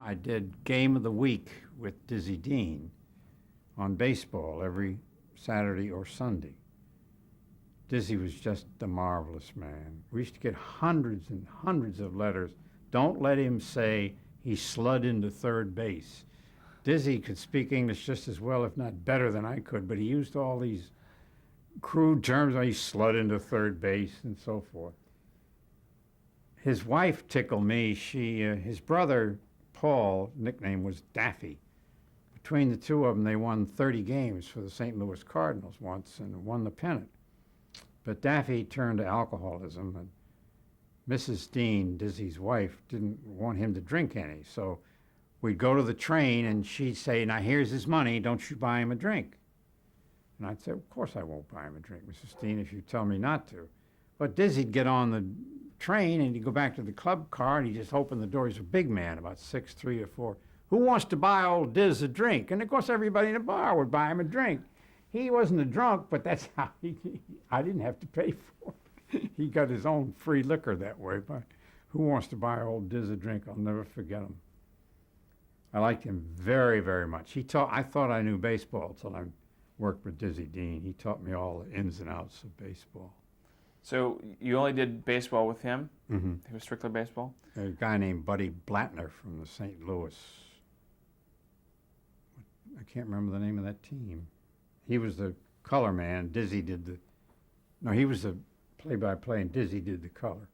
I did Game of the Week with Dizzy Dean on baseball every Saturday or Sunday. Dizzy was just a marvelous man. We used to get hundreds and hundreds of letters. Don't let him say he slid into third base. Dizzy could speak English just as well, if not better than I could, but he used all these crude terms. He slid into third base and so forth. His wife tickled me. His brother, Paul, nickname was Daffy. Between the two of them, they won 30 games for the St. Louis Cardinals once and won the pennant. But Daffy turned to alcoholism, and Mrs. Dean, Dizzy's wife, didn't want him to drink any. So we'd go to the train, and she'd say, "Now, here's his money. Don't you buy him a drink." And I'd say, "Of course I won't buy him a drink, Mrs. Dean, if you tell me not to." But Dizzy'd get on the train, and he'd go back to the club car, and he'd just open the door. He's a big man, about 6'3" or 4. "Who wants to buy old Diz a drink?" And, of course, everybody in the bar would buy him a drink. He wasn't a drunk, but that's how I didn't have to pay for it. He got his own free liquor that way. But who wants to buy old Diz a drink? I'll never forget him. I liked him very, very much. I thought I knew baseball until I worked with Dizzy Dean. He taught me all the ins and outs of baseball. So you only did baseball with him? Mm-hmm. He was strictly baseball? A guy named Buddy Blattner from the St. Louis. I can't remember the name of that team. He was the color man. Dizzy did he was the play-by-play, and Dizzy did the color.